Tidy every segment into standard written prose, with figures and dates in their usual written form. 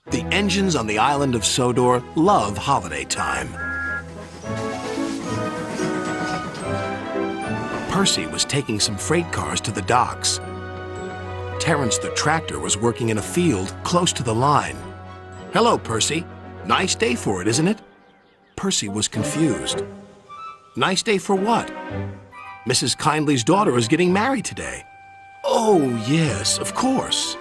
The engines on the island of Sodor love holiday time. Percy was taking some freight cars to the docks. Terrence the tractor was working in a field close to the line. "Hello, Percy. Nice day for it, isn't it?" Percy was confused. Nice day for what? Mrs. Kyndley's daughter is getting married today. Oh, yes, of course.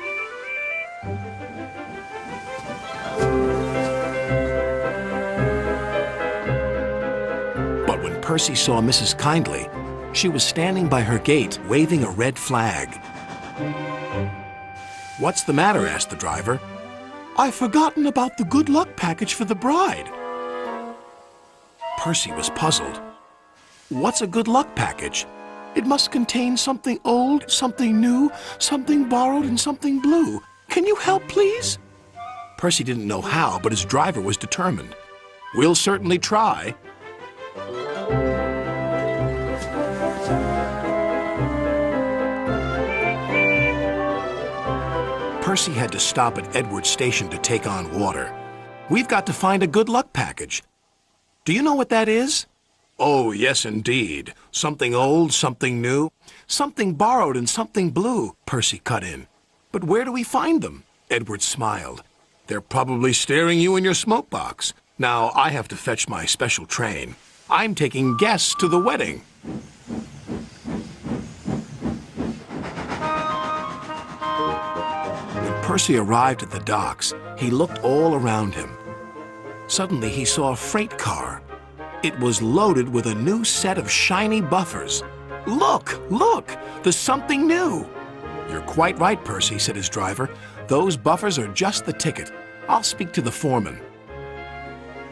But when Percy saw Mrs. Kyndley, she was standing by her gate waving a red flag. "What's the matter?" asked the driver. "I've forgotten about the good luck package for the bride." Percy was puzzled. "What's a good luck package?" "It must contain something old, something new, something borrowed, and something blue. Can you help, please?" Percy didn't know how, but his driver was determined. "We'll certainly try." Percy had to stop at Edward's station to take on water. "We've got to find a good luck package. Do you know what that is?" "Oh, yes, indeed. Something old, something new, something borrowed, and something blue," Percy cut in. "But where do we find them?" Edward smiled. "They're probably staring you in your smoke box. Now, I have to fetch my special train. I'm taking guests to the wedding." When Percy arrived at the docks, he looked all around him. Suddenly, he saw a freight car. It was loaded with a new set of shiny buffers. "Look, look! There's something new!" "You're quite right, Percy," said his driver. "Those buffers are just the ticket. I'll speak to the foreman."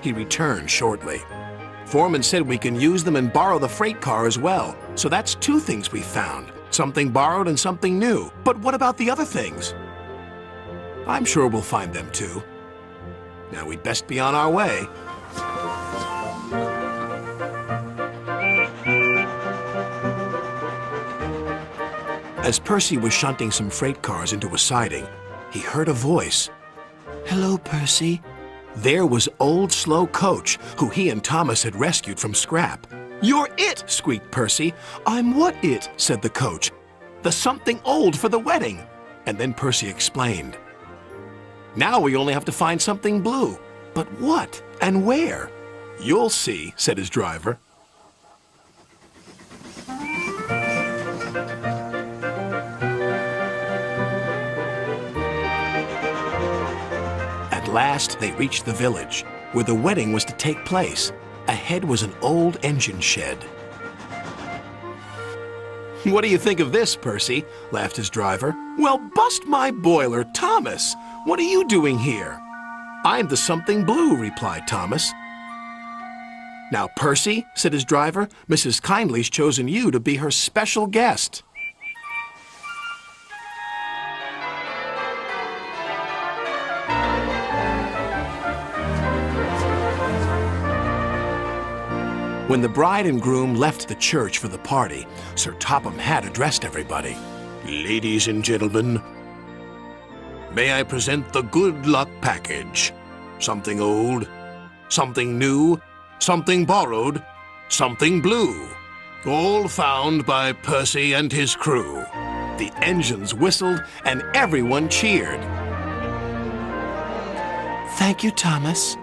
He returned shortly. "Foreman said we can use them and borrow the freight car as well. So that's two things we found. Something borrowed and something new. But what about the other things?" "I'm sure we'll find them too. Now we'd best be on our way." As Percy was shunting some freight cars into a siding, he heard a voice. "Hello, Percy." There was old Slow Coach, who he and Thomas had rescued from scrap. "You're it!" squeaked Percy. "I'm what it?" said the coach. "The something old for the wedding." And then Percy explained. "Now we only have to find something blue. But what and where?" "You'll see," said his driver. At last, they reached the village, where the wedding was to take place. Ahead was an old engine shed. "What do you think of this, Percy?" laughed his driver. "Well, bust my boiler, Thomas! What are you doing here?" "I'm the something blue," replied Thomas. "Now, Percy," said his driver, "Mrs. Kyndley's chosen you to be her special guest." When the bride and groom left the church for the party, Sir Topham Hatt addressed everybody. "Ladies and gentlemen, may I present the good luck package. Something old, something new, something borrowed, something blue. All found by Percy and his crew." The engines whistled and everyone cheered. "Thank you, Thomas.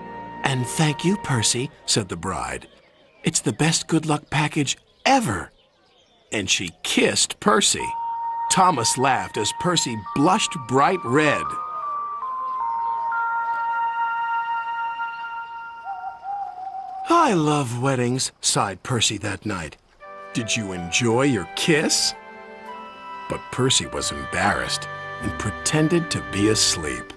And thank you, Percy," said the bride. "It's the best good luck package ever." And she kissed Percy. Thomas laughed as Percy blushed bright red. "I love weddings," sighed Percy that night. "Did you enjoy your kiss?" But Percy was embarrassed and pretended to be asleep.